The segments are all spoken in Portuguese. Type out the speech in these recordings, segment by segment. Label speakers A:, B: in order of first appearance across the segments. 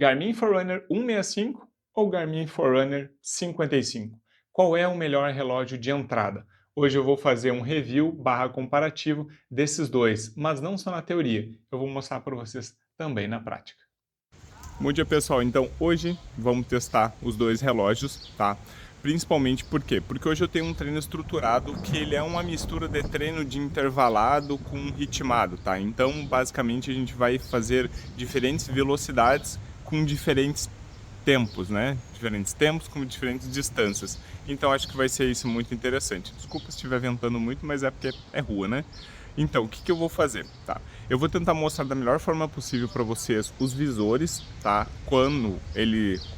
A: Garmin Forerunner 165 ou Garmin Forerunner 55? Qual é o melhor relógio de entrada? Hoje eu vou fazer um review barra comparativo desses dois, mas não só na teoria, eu vou mostrar para vocês também na prática. Bom dia, pessoal. Então hoje vamos testar os dois relógios, tá? Principalmente por quê? Porque hoje eu tenho um treino estruturado que ele é uma mistura de treino de intervalado com ritmado, tá? Então basicamente a gente vai fazer diferentes velocidades com diferentes tempos, né? Diferentes tempos com diferentes distâncias. Então acho que vai ser isso muito interessante. Desculpa se estiver ventando muito, mas é porque é rua, né? Então, o que que eu vou fazer, tá? Eu vou tentar mostrar da melhor forma possível para vocês os visores, tá?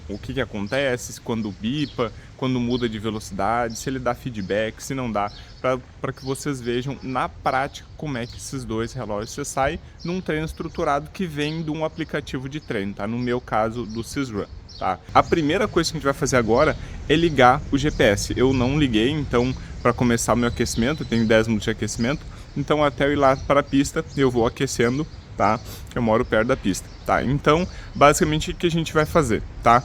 A: O que que acontece, quando bipa, quando muda de velocidade, se ele dá feedback, se não dá, para que vocês vejam na prática como é que esses dois relógios se saem num treino estruturado que vem de um aplicativo de treino, tá? No meu caso, do Sysrun. Tá. A primeira coisa que a gente vai fazer agora é ligar o GPS. Eu não liguei, então, para começar o meu aquecimento, eu tenho 10 minutos de aquecimento, então até eu ir lá para a pista, eu vou aquecendo, tá? Eu moro perto da pista, tá? Então, basicamente, o que a gente vai fazer, tá?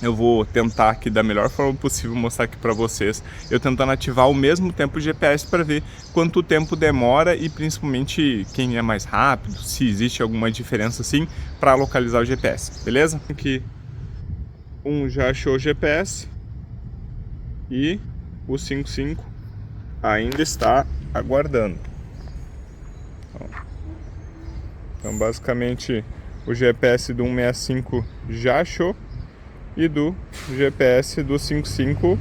A: Eu vou tentar aqui da melhor forma possível mostrar aqui para vocês, eu tentando ativar ao mesmo tempo o GPS para ver quanto tempo demora e principalmente quem é mais rápido, se existe alguma diferença assim para localizar o GPS, beleza? Aqui já achou o GPS e o 55 ainda está aguardando. Então basicamente o GPS do 165 já achou e do GPS do 55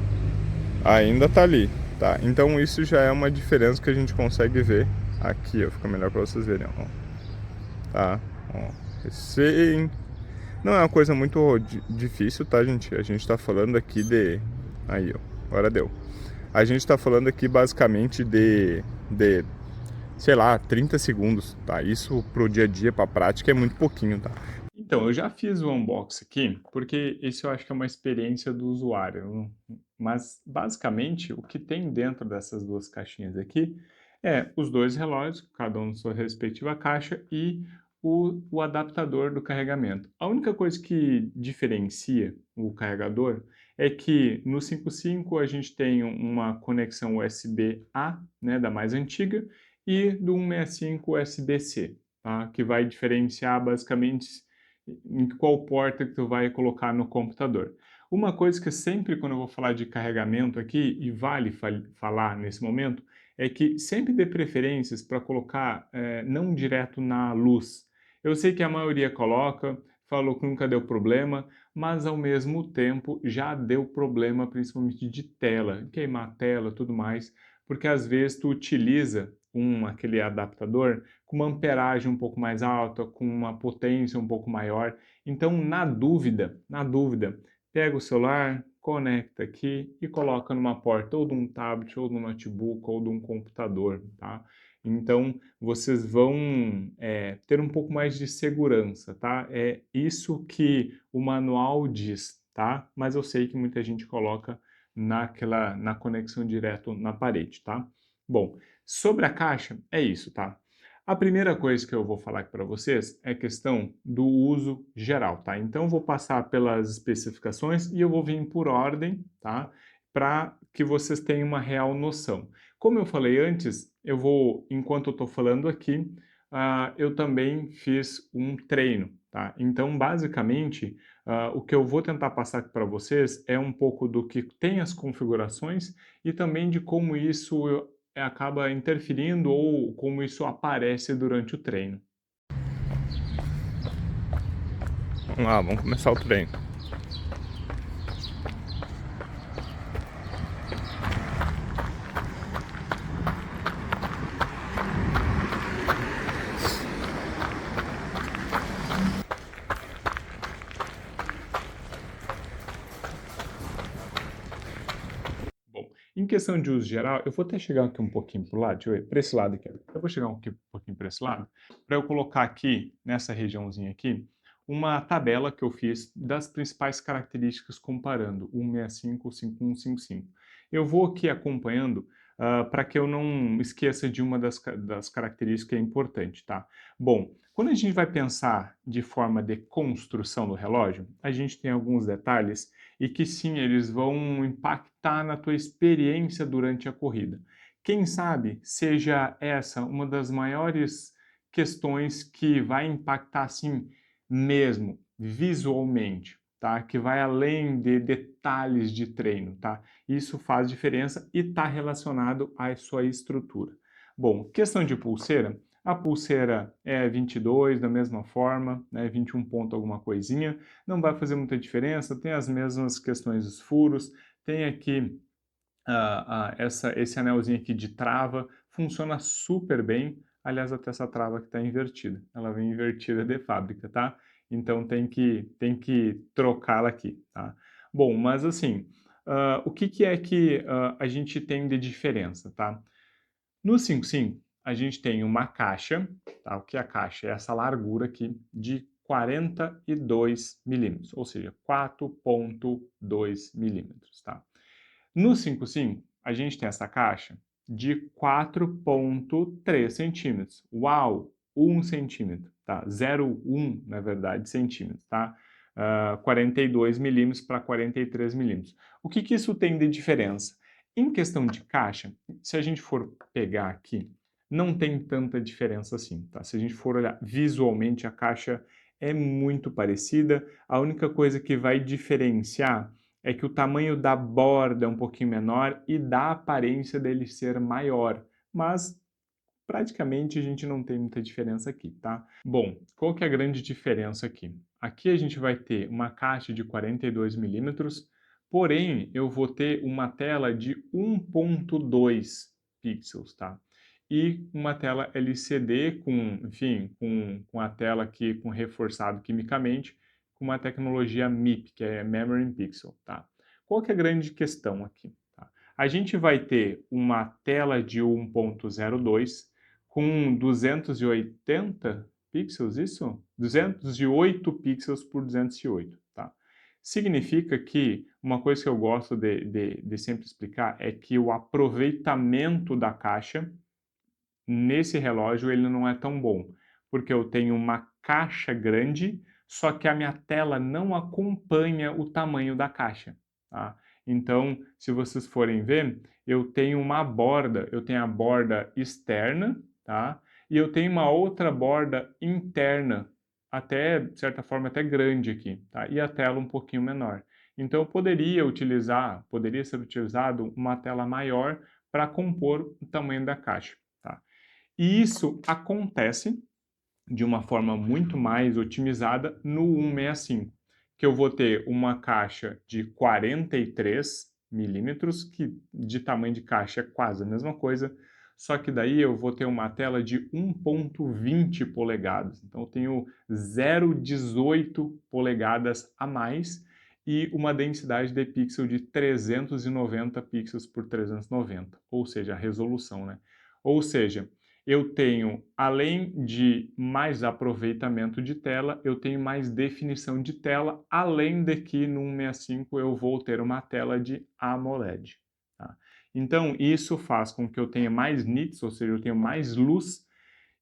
A: ainda está ali, tá? Então isso já é uma diferença que a gente consegue ver aqui, ó, fica melhor para vocês verem, ó. Tá? Ó, recém. Não é uma coisa muito difícil, tá, gente? A gente tá falando aqui de aí, ó. Agora deu. A gente tá falando aqui basicamente de sei lá, 30 segundos, tá? Isso pro dia a dia, pra prática, é muito pouquinho, tá? Então, eu já fiz o unboxing aqui, porque esse eu acho que é uma experiência do usuário. Mas, basicamente, o que tem dentro dessas duas caixinhas aqui é os dois relógios, cada um na sua respectiva caixa, e o adaptador do carregamento. A única coisa que diferencia o carregador é que no 55 a gente tem uma conexão USB-A, né, da mais antiga, e do 165 USB-C, tá? Que vai diferenciar basicamente em qual porta que tu vai colocar no computador. Uma coisa que sempre quando eu vou falar de carregamento aqui, e vale falar nesse momento, é que sempre dê preferências para colocar não direto na luz. Eu sei que a maioria coloca, falou que nunca deu problema, mas ao mesmo tempo já deu problema principalmente de tela, queimar a tela e tudo mais, porque às vezes tu utiliza aquele adaptador com uma amperagem um pouco mais alta, com uma potência um pouco maior. Então, na dúvida, pega o celular, conecta aqui e coloca numa porta ou de um tablet, ou de um notebook, ou de um computador, tá? Então, vocês vão ter um pouco mais de segurança, tá? É isso que o manual diz, tá? Mas eu sei que muita gente coloca na conexão direto na parede, tá? Bom, sobre a caixa, é isso, tá? A primeira coisa que eu vou falar aqui para vocês é a questão do uso geral, tá? Então, eu vou passar pelas especificações e eu vou vir por ordem, tá? Para que vocês tenham uma real noção. Como eu falei antes, enquanto eu estou falando aqui, eu também fiz um treino, tá? Então, basicamente, o que eu vou tentar passar aqui para vocês é um pouco do que tem as configurações e também de como isso acaba interferindo ou como isso aparece durante o treino. Vamos lá, vamos começar o treino. Bom, em questão de uso geral, eu vou até chegar aqui um pouquinho para o lado, deixa eu ver, para esse lado aqui. Eu vou chegar um pouquinho para esse lado, para eu colocar aqui, nessa regiãozinha aqui, uma tabela que eu fiz das principais características comparando o 165 com o 5155. Eu vou aqui acompanhando para que eu não esqueça de uma das características que é importante, tá? Bom, quando a gente vai pensar de forma de construção do relógio, a gente tem alguns detalhes e que sim, eles vão impactar na tua experiência durante a corrida. Quem sabe seja essa uma das maiores questões que vai impactar assim mesmo, visualmente, tá? Que vai além de detalhes de treino, tá? Isso faz diferença e está relacionado à sua estrutura. Bom, questão de pulseira. A pulseira é 22 da mesma forma, né, 21 ponto alguma coisinha, não vai fazer muita diferença, tem as mesmas questões dos furos, tem aqui esse anelzinho aqui de trava, funciona super bem, aliás até essa trava que está invertida, ela vem invertida de fábrica, tá? Então tem que trocá-la aqui, tá? Bom, mas assim, o que é que a gente tem de diferença, tá? No 55, a gente tem uma caixa, tá? O que é a caixa? É essa largura aqui de 42 milímetros, ou seja, 4,2 milímetros, tá? No 55, a gente tem essa caixa de 4,3 centímetros. Uau! 1 centímetro, tá? 0,1, na verdade, centímetros, tá? 42 milímetros para 43 milímetros. O que isso tem de diferença? Em questão de caixa, se a gente for pegar aqui, não tem tanta diferença assim, tá? Se a gente for olhar visualmente, a caixa é muito parecida. A única coisa que vai diferenciar é que o tamanho da borda é um pouquinho menor e dá a aparência dele ser maior, mas praticamente a gente não tem muita diferença aqui, tá? Bom, qual que é a grande diferença aqui? Aqui a gente vai ter uma caixa de 42 milímetros, porém eu vou ter uma tela de 1.2 pixels, tá? E uma tela LCD com, enfim, com a tela aqui com reforçado quimicamente, com uma tecnologia MIP, que é Memory in Pixel, tá? Qual que é a grande questão aqui? Tá? A gente vai ter uma tela de 1.02 com 280 pixels, isso? 208 pixels por 208, tá? Significa que uma coisa que eu gosto de sempre explicar é que o aproveitamento da caixa nesse relógio ele não é tão bom, porque eu tenho uma caixa grande, só que a minha tela não acompanha o tamanho da caixa, tá? Então, se vocês forem ver, eu tenho uma borda, eu tenho a borda externa, tá? E eu tenho uma outra borda interna, até, de certa forma, até grande aqui, tá? E a tela um pouquinho menor. Então, eu poderia ser utilizado uma tela maior para compor o tamanho da caixa, tá? E isso acontece de uma forma muito mais otimizada no 165, que eu vou ter uma caixa de 43 milímetros, que de tamanho de caixa é quase a mesma coisa, só que daí eu vou ter uma tela de 1.20 polegadas. Então eu tenho 0,18 polegadas a mais e uma densidade de pixel de 390 pixels por 390, ou seja, a resolução, né? Ou seja, eu tenho, além de mais aproveitamento de tela, eu tenho mais definição de tela, além de que no 165 eu vou ter uma tela de AMOLED. Tá? Então, isso faz com que eu tenha mais nits, ou seja, eu tenha mais luz,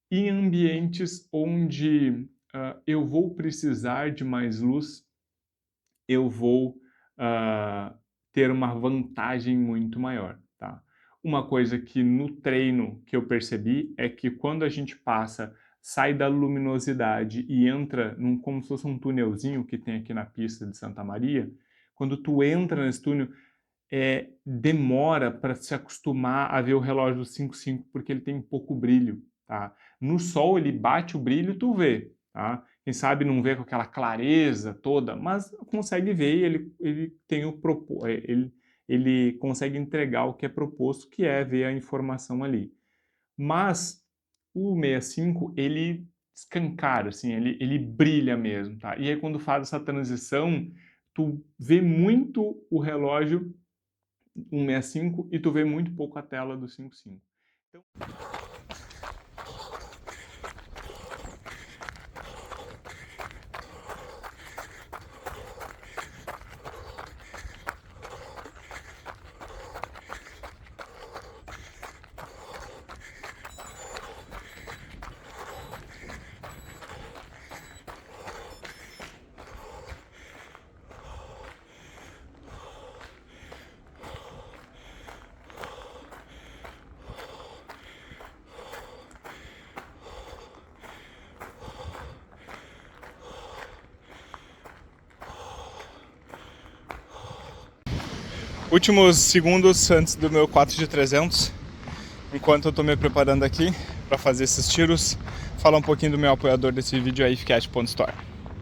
A: em ambientes onde eu vou precisar de mais luz, eu vou ter uma vantagem muito maior. Tá? Uma coisa que no treino que eu percebi é que quando a gente sai da luminosidade e entra como se fosse um túnelzinho que tem aqui na pista de Santa Maria, quando tu entra nesse túnel, demora para se acostumar a ver o relógio do 5.5 porque ele tem pouco brilho, tá? No sol ele bate o brilho e tu vê, tá? Quem sabe não vê com aquela clareza toda, mas consegue ver e ele tem ele consegue entregar o que é proposto, que é ver a informação ali. Mas o 65 ele escancara, assim, ele brilha mesmo, tá? E aí quando faz essa transição, tu vê muito o relógio 165 e tu vê muito pouco a tela do 55. Então... Últimos segundos antes do meu 4 de 300, enquanto eu tô me preparando aqui para fazer esses tiros, falar um pouquinho do meu apoiador desse vídeo, a ifcash.store.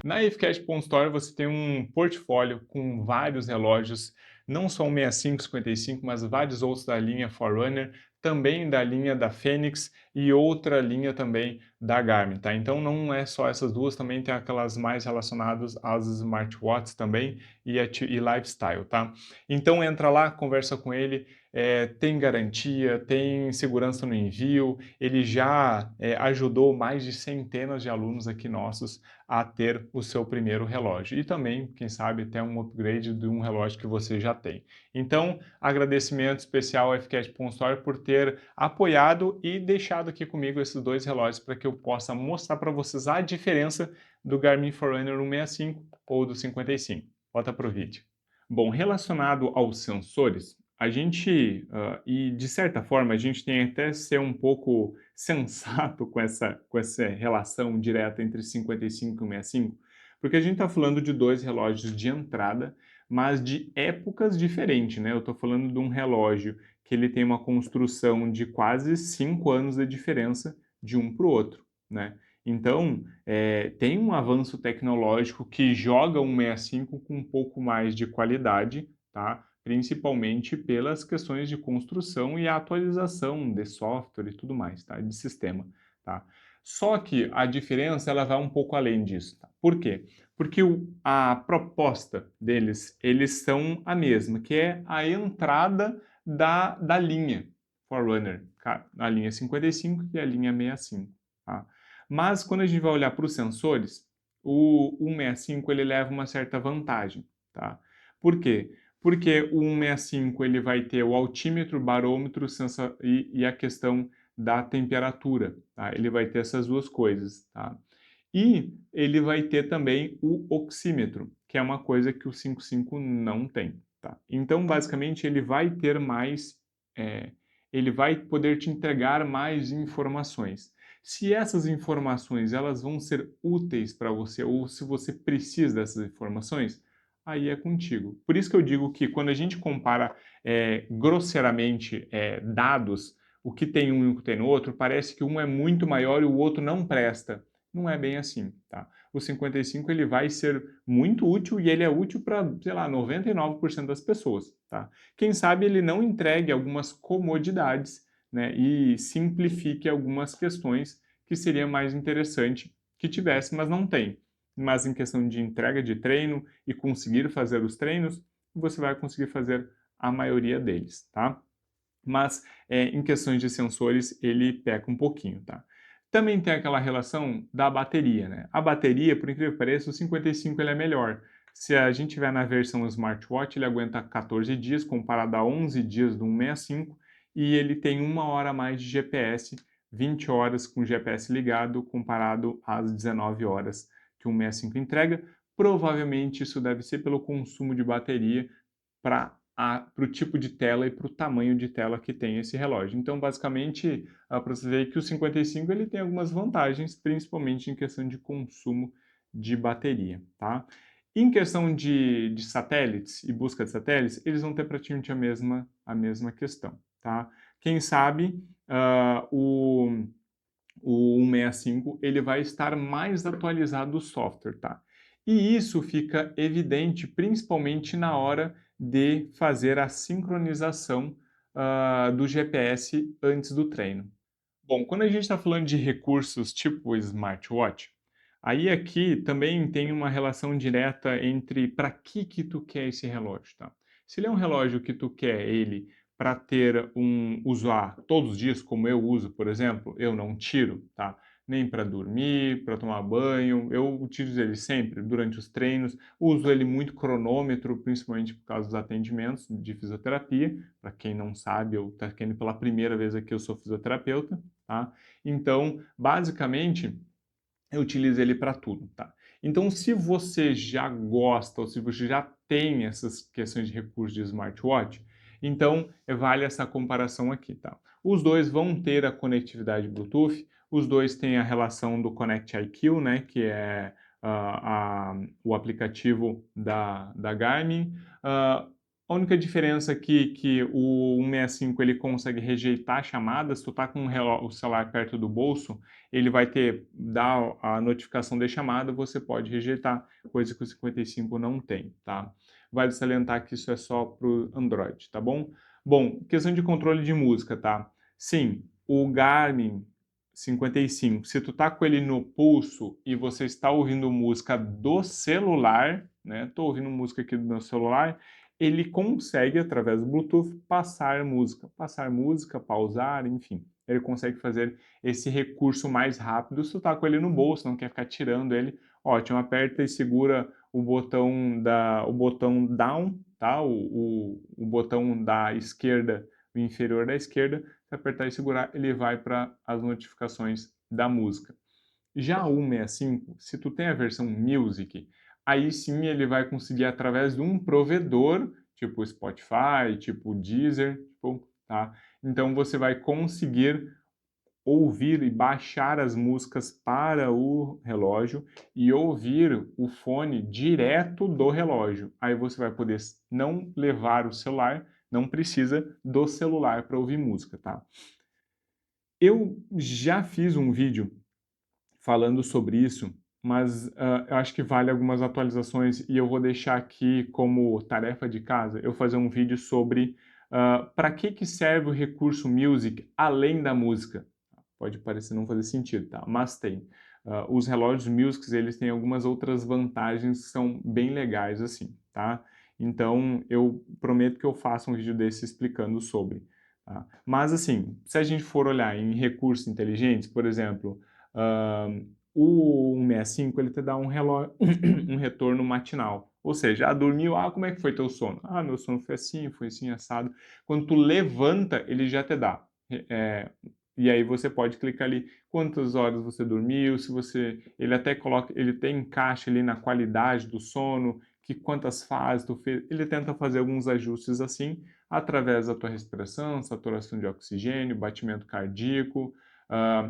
A: Na ifcash.store você tem um portfólio com vários relógios, não só o 65, 55, mas vários outros da linha Forerunner, também da linha da Fênix e outra linha também da Garmin, tá? Então não é só essas duas, também tem aquelas mais relacionadas às smartwatches também e lifestyle, tá? Então entra lá, conversa com ele, tem garantia, tem segurança no envio, ele já ajudou mais de centenas de alunos aqui nossos a ter o seu primeiro relógio e também, quem sabe, até um upgrade de um relógio que você já tem. Então, agradecimento especial ao fcash.store por ter apoiado e deixado aqui comigo esses dois relógios para que eu possa mostrar para vocês a diferença do Garmin Forerunner 165 ou do 55. Volta para o vídeo. Bom, relacionado aos sensores, a gente, e de certa forma, a gente tem até ser um pouco sensato com essa relação direta entre 55 e 65, porque a gente está falando de dois relógios de entrada, mas de épocas diferentes, né? Eu estou falando de um relógio que ele tem uma construção de quase 5 anos de diferença de um para o outro, né? Então, tem um avanço tecnológico que joga um 65 com um pouco mais de qualidade, tá? Principalmente pelas questões de construção e atualização de software e tudo mais, tá? De sistema, tá? Só que a diferença ela vai um pouco além disso, tá? Por quê? Porque a proposta deles, eles são a mesma, que é a entrada da linha Forerunner, a linha 55 e a linha 65, tá? Mas quando a gente vai olhar para os sensores, o 165 ele leva uma certa vantagem, tá? Por quê? Porque o 165 ele vai ter o altímetro, barômetro e a questão da temperatura, tá? Ele vai ter essas duas coisas, tá? E ele vai ter também o oxímetro, que é uma coisa que o 55 não tem, tá? Então, basicamente, ele vai ter mais, ele vai poder te entregar mais informações. Se essas informações elas vão ser úteis para você ou se você precisa dessas informações, aí é contigo. Por isso que eu digo que quando a gente compara grosseiramente dados, o que tem um e o que tem no outro, parece que um é muito maior e o outro não presta. Não é bem assim, tá? O 55 ele vai ser muito útil e ele é útil para, sei lá, 99% das pessoas, tá? Quem sabe ele não entregue algumas comodidades, né, e simplifique algumas questões que seria mais interessante que tivesse, mas não tem. Mas em questão de entrega de treino e conseguir fazer os treinos, você vai conseguir fazer a maioria deles, tá? Mas em questões de sensores ele peca um pouquinho, tá? Também tem aquela relação da bateria, né? A bateria, por incrível que pareça, o 55 ele é melhor. Se a gente tiver na versão smartwatch, ele aguenta 14 dias, comparado a 11 dias do 165, e ele tem 1 hora a mais de GPS, 20 horas com o GPS ligado, comparado às 19 horas que o 165 entrega. Provavelmente isso deve ser pelo consumo de bateria para o tipo de tela e para o tamanho de tela que tem esse relógio. Então, basicamente, para você ver que o 55 ele tem algumas vantagens, principalmente em questão de consumo de bateria, tá? Em questão de satélites e busca de satélites, eles vão ter praticamente a mesma questão, tá? Quem sabe o 165 ele vai estar mais atualizado o software, tá? E isso fica evidente principalmente na hora de fazer a sincronização do GPS antes do treino. Bom, quando a gente está falando de recursos tipo smartwatch, aí aqui também tem uma relação direta entre para que tu quer esse relógio, tá? Se ele é um relógio que tu quer ele para usar todos os dias, como eu uso, por exemplo, eu não tiro, tá? Nem para dormir, para tomar banho, eu utilizo ele sempre durante os treinos, uso ele muito cronômetro, principalmente por causa dos atendimentos de fisioterapia. Para quem não sabe, eu está querendo pela primeira vez aqui, eu sou fisioterapeuta, tá? Então, basicamente, eu utilizo ele para tudo, tá? Então, se você já gosta ou se você já tem essas questões de recursos de smartwatch, então vale essa comparação aqui, tá? Os dois vão ter a conectividade Bluetooth, os dois têm a relação do Connect IQ, né, que é o aplicativo da Garmin. A única diferença aqui é que o 165 ele consegue rejeitar chamadas. Se tu tá com o celular perto do bolso, ele vai dar a notificação de chamada, você pode rejeitar, coisa que o 55 não tem, tá? Vale salientar que isso é só pro Android, tá bom? Bom, questão de controle de música, tá? Sim, o Garmin 55, se tu tá com ele no pulso e você está ouvindo música do celular, né? Tô ouvindo música aqui do meu celular, ele consegue, através do Bluetooth, passar música, pausar, enfim. Ele consegue fazer esse recurso mais rápido. Se tu tá com ele no bolso, não quer ficar tirando ele, ótimo, aperta e segura o botão down, tá? O botão da esquerda, o inferior da esquerda, se apertar e segurar, ele vai para as notificações da música. Já o 165, se tu tem a versão Music, aí sim ele vai conseguir através de um provedor, tipo Spotify, tipo Deezer, tá? Então você vai conseguir ouvir e baixar as músicas para o relógio e ouvir o fone direto do relógio. Aí você vai poder não levar o celular, não precisa do celular para ouvir música, tá? Eu já fiz um vídeo falando sobre isso, mas eu acho que vale algumas atualizações e eu vou deixar aqui como tarefa de casa eu fazer um vídeo sobre para que serve o recurso Music além da música. Pode parecer não fazer sentido, tá? Mas tem. Os relógios Music, eles têm algumas outras vantagens que são bem legais assim, tá? Então eu prometo que eu faça um vídeo desse explicando sobre. Tá? Mas assim, se a gente for olhar em recursos inteligentes, por exemplo, o 165 ele te dá um retorno matinal. Ou seja, dormiu, como é que foi teu sono? Meu sono foi assim, assado. Quando tu levanta, ele já te dá. E aí você pode clicar ali quantas horas você dormiu, se você, ele até coloca, ele tem encaixe ali na qualidade do sono, que quantas fases tu fez, ele tenta fazer alguns ajustes assim, através da tua respiração, saturação de oxigênio, batimento cardíaco,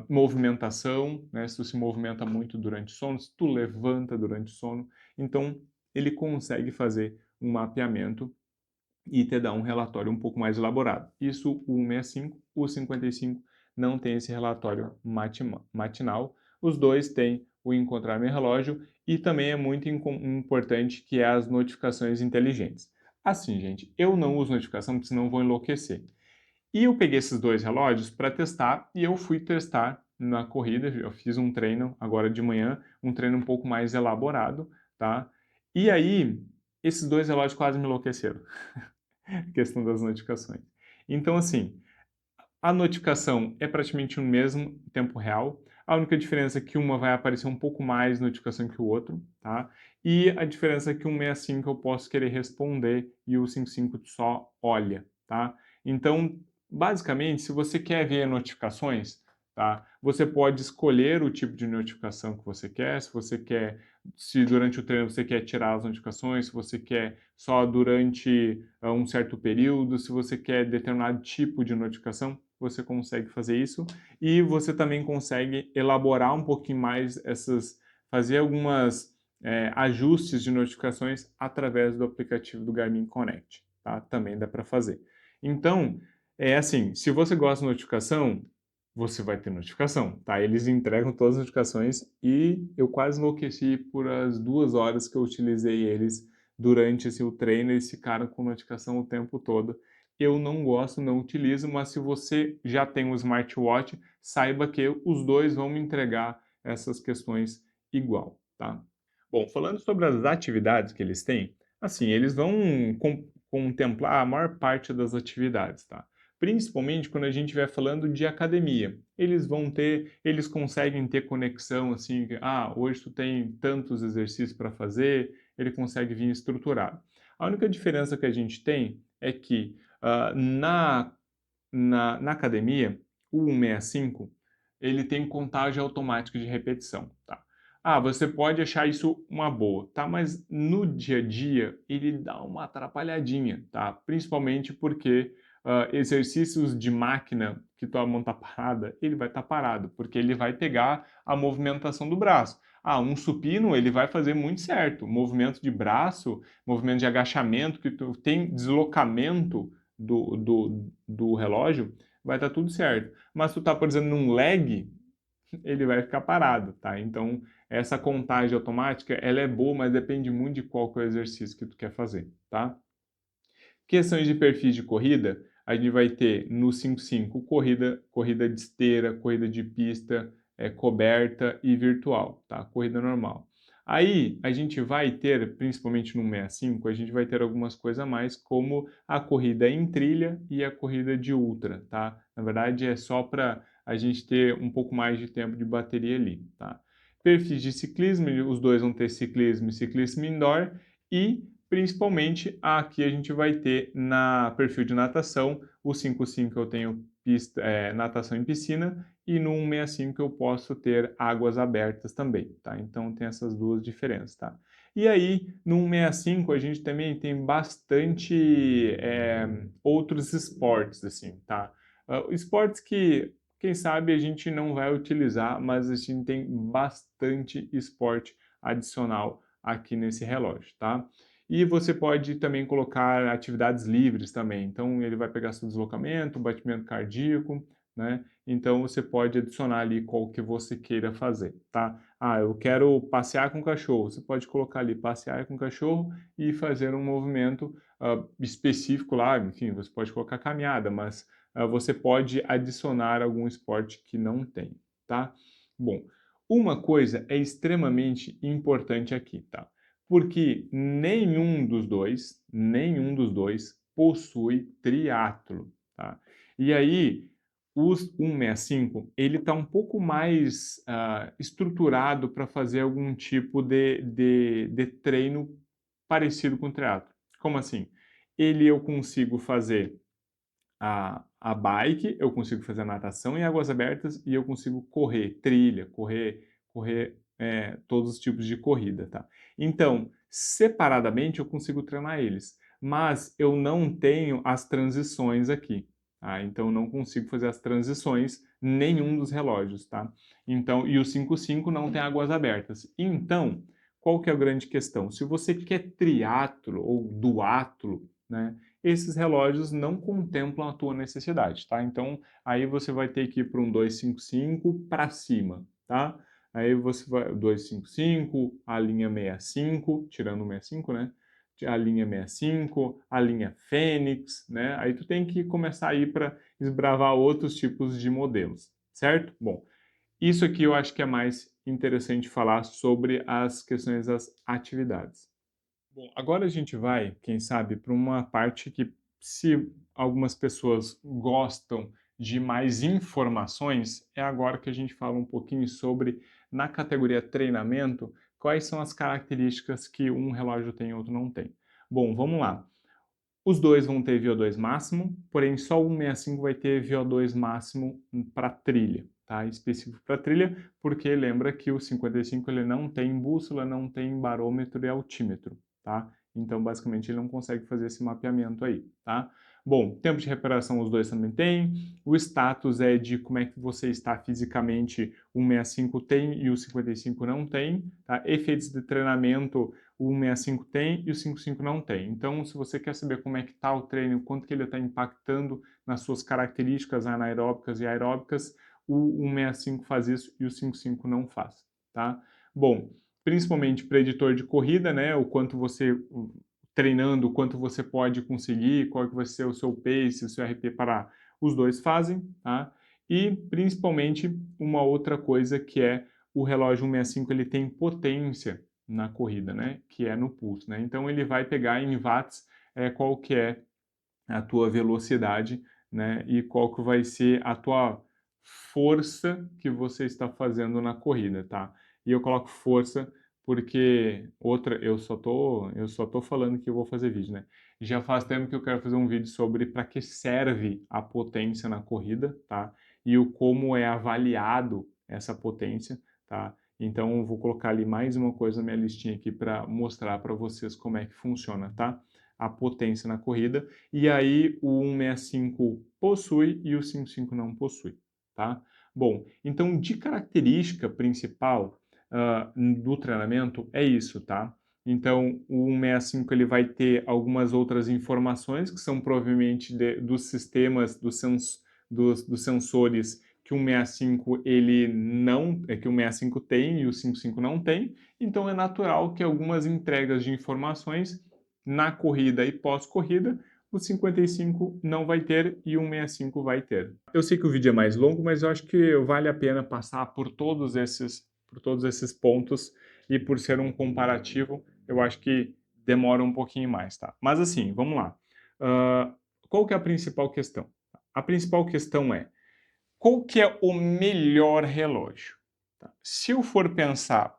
A: movimentação, né? Se tu se movimenta muito durante o sono, se tu levanta durante o sono, então ele consegue fazer um mapeamento e te dar um relatório um pouco mais elaborado. Isso o 165, o 55 não tem esse relatório matinal. Os dois têm o Encontrar Meu Relógio e também é muito importante que é as notificações inteligentes. Assim, gente, eu não uso notificação porque senão vou enlouquecer. E eu peguei esses dois relógios para testar e eu fui testar na corrida. Eu fiz um treino agora de manhã, um treino um pouco mais elaborado, tá? E aí, esses dois relógios quase me enlouqueceram. Questão das notificações. Então, assim, a notificação é praticamente o mesmo em tempo real. A única diferença é que uma vai aparecer um pouco mais notificação que o outro, tá? E a diferença é que o 165 eu posso querer responder e o 55 só olha, tá? Então, basicamente, se você quer ver notificações, tá? Você pode escolher o tipo de notificação que você quer, se durante o treino você quer tirar as notificações, se você quer só durante um certo período, se você quer determinado tipo de notificação, você consegue fazer isso e você também consegue elaborar um pouquinho mais fazer algumas ajustes de notificações através do aplicativo do Garmin Connect, tá? Também dá para fazer. Então, é assim, se você gosta de notificação, você vai ter notificação, tá? Eles entregam todas as notificações e eu quase enlouqueci por as 2 horas que eu utilizei eles durante o treino, eles ficaram com notificação o tempo todo. Eu não gosto, não utilizo, mas se você já tem um smartwatch, saiba que os dois vão me entregar essas questões igual, tá? Bom, falando sobre as atividades que eles têm, assim, eles vão contemplar a maior parte das atividades, tá? Principalmente quando a gente estiver falando de academia. Eles conseguem ter conexão assim, hoje tu tem tantos exercícios para fazer, ele consegue vir estruturado. A única diferença que a gente tem é que na academia, o 165, ele tem contagem automática de repetição, tá? Você pode achar isso uma boa, tá? Mas no dia a dia ele dá uma atrapalhadinha, tá? Principalmente porque exercícios de máquina que tua mão tá parada, ele vai estar parado, porque ele vai pegar a movimentação do braço. um supino, ele vai fazer muito certo. Movimento de braço, movimento de agachamento, que tu tem deslocamento do relógio, vai estar tudo certo. Mas tu tá, por exemplo, num leg, ele vai ficar parado, tá? Então, essa contagem automática, ela é boa, mas depende muito de qual que é o exercício que tu quer fazer, tá? Questões de perfis de corrida, a gente vai ter no 5.5 corrida de esteira, corrida de pista, coberta e virtual, tá? Corrida normal. Aí a gente vai ter, principalmente no 65, a gente vai ter algumas coisas a mais, como a corrida em trilha e a corrida de ultra, tá? Na verdade é só para a gente ter um pouco mais de tempo de bateria ali, tá? Perfis de ciclismo, os dois vão ter ciclismo e ciclismo indoor, e principalmente aqui a gente vai ter na perfil de natação, o 5.5 eu tenho natação em piscina e no 165 eu posso ter águas abertas também, tá? Então tem essas duas diferenças, tá? E aí no 165 a gente também tem bastante outros esportes, assim, tá? Esportes que, quem sabe, a gente não vai utilizar, mas a gente tem bastante esporte adicional aqui nesse relógio, tá? E você pode também colocar atividades livres também. Então, ele vai pegar seu deslocamento, batimento cardíaco, né? Então, você pode adicionar ali qual que você queira fazer, tá? Eu quero passear com o cachorro. Você pode colocar ali passear com o cachorro e fazer um movimento específico lá. Enfim, você pode colocar caminhada, mas você pode adicionar algum esporte que não tem, tá? Bom, uma coisa é extremamente importante aqui, tá? Porque nenhum dos dois possui triatlo, tá? E aí, os 165, ele está um pouco mais estruturado para fazer algum tipo de treino parecido com o triatlo. Como assim? Eu consigo fazer a bike, eu consigo fazer a natação em águas abertas e eu consigo correr trilha, correr todos os tipos de corrida, tá? Então, separadamente eu consigo treinar eles, mas eu não tenho as transições aqui, tá? Então, eu não consigo fazer as transições nenhum dos relógios, tá? Então, e o 5.5 não tem águas abertas. Então, qual que é a grande questão? Se você quer triatlo ou duatlo, né? Esses relógios não contemplam a tua necessidade, tá? Então, aí você vai ter que ir para um 255 para cima, tá? Aí você vai 255, a linha 65, tirando o 65, né? A linha 65, a linha Fênix, né? Aí tu tem que começar a ir para esbravar outros tipos de modelos, certo? Bom, isso aqui eu acho que é mais interessante falar sobre as questões das atividades. Bom, agora a gente vai, quem sabe, para uma parte que, se algumas pessoas gostam de mais informações, é agora que a gente fala um pouquinho sobre, na categoria treinamento, quais são as características que um relógio tem e outro não tem. Bom, vamos lá. Os dois vão ter VO2 máximo, porém só o 165 vai ter VO2 máximo para trilha, tá? Específico para trilha, porque lembra que o 55 ele não tem bússola, não tem barômetro e altímetro, tá? Então, basicamente, ele não consegue fazer esse mapeamento aí, tá? Bom, tempo de recuperação os dois também têm. O status é de como é que você está fisicamente, o 165 tem e o 55 não tem, tá? Efeitos de treinamento, o 165 tem e o 55 não tem. Então, se você quer saber como é que está o treino, quanto que ele está impactando nas suas características anaeróbicas e aeróbicas, o 165 faz isso e o 55 não faz, tá? Bom, principalmente preditor de corrida, né? O quanto você treinando, o quanto você pode conseguir, qual que vai ser o seu pace, o seu RP parar, os dois fazem, tá? E principalmente uma outra coisa que é o relógio 165, ele tem potência na corrida, né? Que é no pulso, né? Então ele vai pegar em watts qual que é a tua velocidade, né? E qual que vai ser a tua força que você está fazendo na corrida, tá? E eu coloco força porque eu só tô falando que eu vou fazer vídeo, né? Já faz tempo que eu quero fazer um vídeo sobre para que serve a potência na corrida, tá? E o como é avaliado essa potência, tá? Então eu vou colocar ali mais uma coisa na minha listinha aqui para mostrar para vocês como é que funciona, tá? A potência na corrida, e aí o 165 possui e o 55 não possui, tá? Bom, então de característica principal, do treinamento é isso, tá? Então, o 165 ele vai ter algumas outras informações que são provavelmente dos sistemas, dos sensores que o 165 ele não, que o 165 tem e o 55 não tem. Então, é natural que algumas entregas de informações na corrida e pós-corrida o 55 não vai ter e o 165 vai ter. Eu sei que o vídeo é mais longo, mas eu acho que vale a pena passar por todos esses pontos e por ser um comparativo, eu acho que demora um pouquinho mais, tá? Mas assim, vamos lá. Qual que é a principal questão? A principal questão é, qual que é o melhor relógio? Tá? Se eu for pensar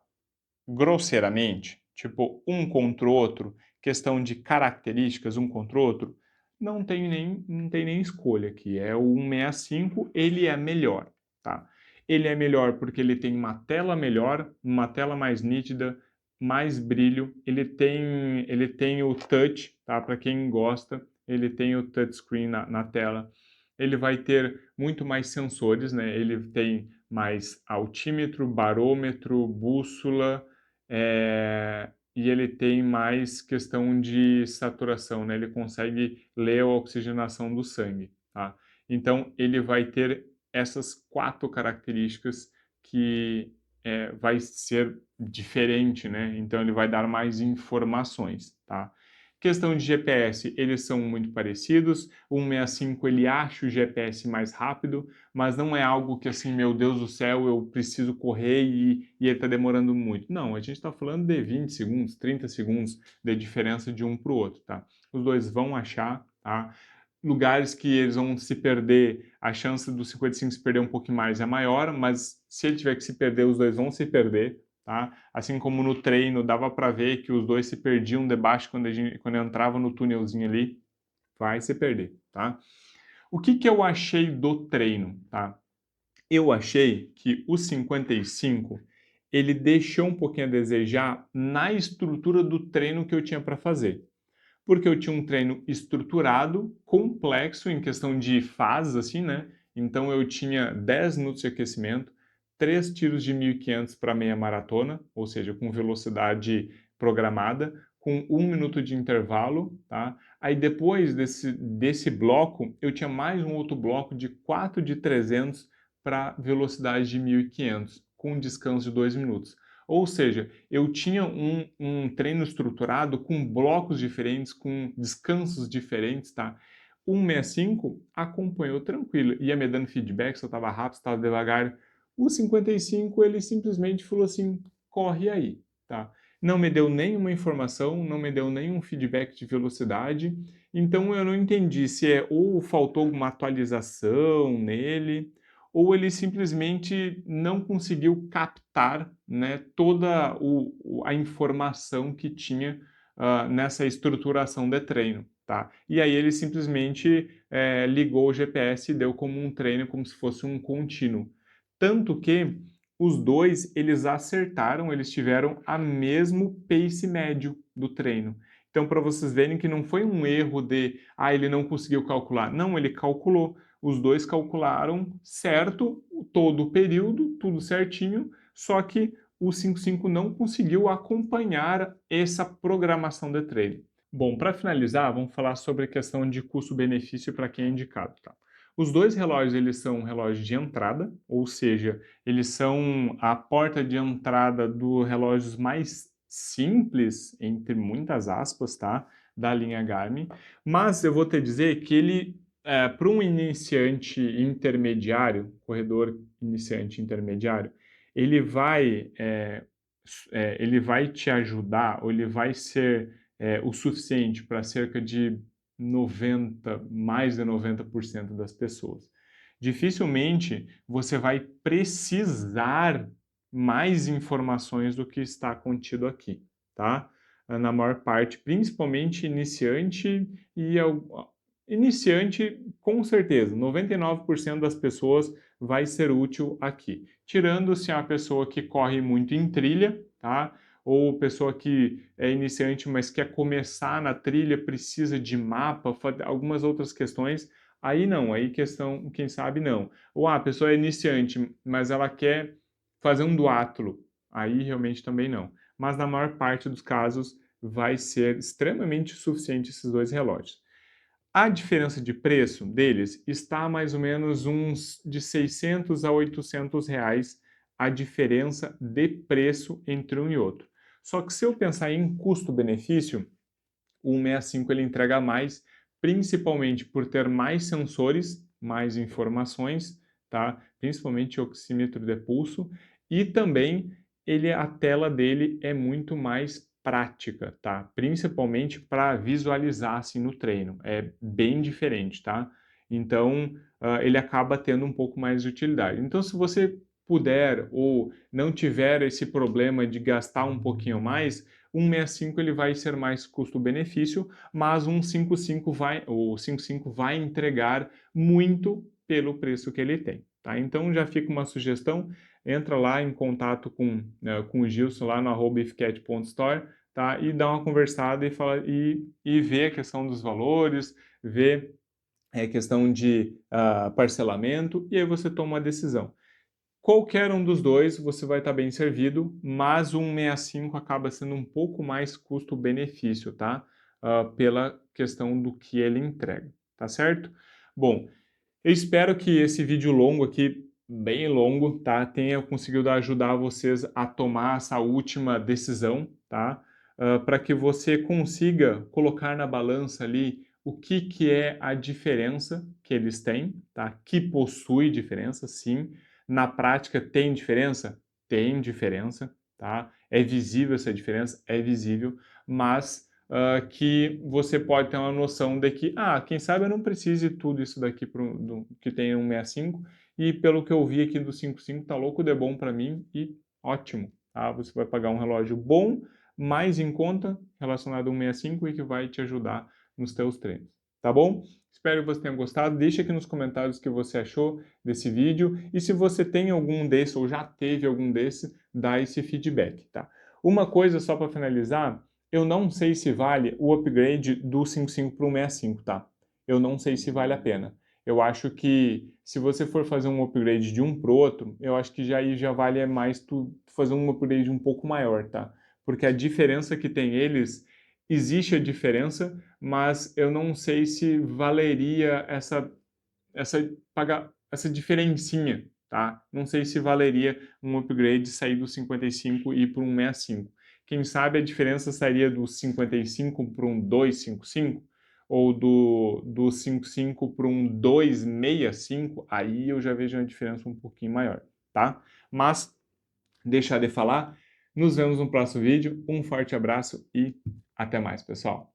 A: grosseiramente, tipo um contra o outro, questão de características um contra o outro, não tem nem escolha aqui. É o 165, ele é melhor, tá? Ele é melhor porque ele tem uma tela melhor, uma tela mais nítida, mais brilho, ele tem o touch, tá? Para quem gosta, ele tem o touchscreen na tela. Ele vai ter muito mais sensores, né? Ele tem mais altímetro, barômetro, bússola, e ele tem mais questão de saturação, né? Ele consegue ler a oxigenação do sangue, tá? Então, ele vai ter essas 4 características que vai ser diferente, né? Então, ele vai dar mais informações, tá? Questão de GPS, eles são muito parecidos. O 165 ele acha o GPS mais rápido, mas não é algo que assim, meu Deus do céu, eu preciso correr e ele está demorando muito. Não, a gente está falando de 20 segundos, 30 segundos de diferença de um para o outro, tá? Os dois vão achar, tá? Lugares que eles vão se perder, a chance do 55 se perder um pouquinho mais é maior, mas se ele tiver que se perder, os dois vão se perder, tá? Assim como no treino, dava para ver que os dois se perdiam debaixo quando entrava no túnelzinho ali, vai se perder, tá? O que eu achei do treino, tá? Eu achei que o 55 ele deixou um pouquinho a desejar na estrutura do treino que eu tinha para fazer. Porque eu tinha um treino estruturado, complexo em questão de fases, assim, né? Então eu tinha 10 minutos de aquecimento, 3 tiros de 1.500 para meia maratona, ou seja, com velocidade programada, com 1 minuto de intervalo, tá? Aí depois desse bloco, eu tinha mais um outro bloco de 4 de 300 para velocidade de 1.500, com descanso de 2 minutos. Ou seja, eu tinha um treino estruturado com blocos diferentes, com descansos diferentes, tá? O 165 acompanhou tranquilo, ia me dando feedback se eu estava rápido, se estava devagar. O 55 ele simplesmente falou assim, corre aí, tá? Não me deu nenhuma informação, não me deu nenhum feedback de velocidade, então eu não entendi se ou faltou alguma atualização nele, ou ele simplesmente não conseguiu captar, né, toda a informação que tinha nessa estruturação de treino, tá? E aí ele simplesmente ligou o GPS e deu como um treino, como se fosse um contínuo. Tanto que os dois, eles acertaram, eles tiveram a mesmo pace médio do treino. Então, para vocês verem que não foi um erro ele não conseguiu calcular. Não, ele calculou. Os dois calcularam certo todo o período, tudo certinho, só que o 55 não conseguiu acompanhar essa programação de treino. Bom, para finalizar, vamos falar sobre a questão de custo-benefício para quem é indicado. Tá? Os dois relógios eles são relógios de entrada, ou seja, eles são a porta de entrada dos relógios mais simples, entre muitas aspas, tá? Da linha Garmin. Mas eu vou te dizer que ele para um iniciante intermediário, corredor iniciante intermediário, ele vai te ajudar, ou ele vai ser o suficiente para cerca de 90, mais de 90% das pessoas. Dificilmente você vai precisar mais informações do que está contido aqui, tá? Na maior parte, principalmente iniciante e iniciante, com certeza, 99% das pessoas vai ser útil aqui. Tirando se é uma pessoa que corre muito em trilha, tá? Ou pessoa que é iniciante, mas quer começar na trilha, precisa de mapa, algumas outras questões, aí não, aí questão, quem sabe não. Ou a pessoa é iniciante, mas ela quer fazer um duatlo, aí realmente também não. Mas na maior parte dos casos vai ser extremamente suficiente esses dois relógios. A diferença de preço deles está mais ou menos uns de 600 a 800 reais a diferença de preço entre um e outro. Só que se eu pensar em custo-benefício, o 165 ele entrega mais, principalmente por ter mais sensores, mais informações, tá? Principalmente oxímetro de pulso, e também a tela dele é muito mais prática, tá? Principalmente para visualizar assim no treino, é bem diferente, tá? Então, ele acaba tendo um pouco mais de utilidade. Então, se você puder ou não tiver esse problema de gastar um pouquinho mais, o 165 ele vai ser mais custo-benefício, mas o 55 vai entregar muito pelo preço que ele tem, tá? Então já fica uma sugestão, entra lá em contato com o Gilson lá no @ifcat.store, tá? E dá uma conversada e vê a questão dos valores, vê a questão de parcelamento e aí você toma uma decisão. Qualquer um dos dois você vai estar bem servido, mas o 165 acaba sendo um pouco mais custo-benefício, tá? Pela questão do que ele entrega, tá certo? Bom, eu espero que esse vídeo longo aqui, bem longo, tá, tenha conseguido ajudar vocês a tomar essa última decisão, tá? Para que você consiga colocar na balança ali o que é a diferença que eles têm, tá? Que possui diferença, sim. Na prática tem diferença? Tem diferença, tá? É visível essa diferença? É visível, mas que você pode ter uma noção de que, quem sabe eu não precise tudo isso daqui que tem um 65 e pelo que eu vi aqui do 55 tá louco de bom para mim e ótimo, tá? Você vai pagar um relógio bom, mais em conta relacionado ao 165 e que vai te ajudar nos teus treinos, tá bom? Espero que você tenha gostado. Deixa aqui nos comentários o que você achou desse vídeo e se você tem algum desse ou já teve algum desse, dá esse feedback, tá? Uma coisa só para finalizar, eu não sei se vale o upgrade do 55 para o 65, tá? Eu não sei se vale a pena. Eu acho que se você for fazer um upgrade de um para o outro, eu acho que já vale mais tu fazer um upgrade um pouco maior, tá? Porque a diferença que tem eles, existe a diferença, mas eu não sei se valeria essa diferencinha, tá? Não sei se valeria um upgrade sair do 55 e ir para um 65. Quem sabe a diferença sairia do 55 para um 255 ou do 55 para um 265, aí eu já vejo uma diferença um pouquinho maior, tá? Mas, deixar de falar, nos vemos no próximo vídeo, um forte abraço e até mais, pessoal!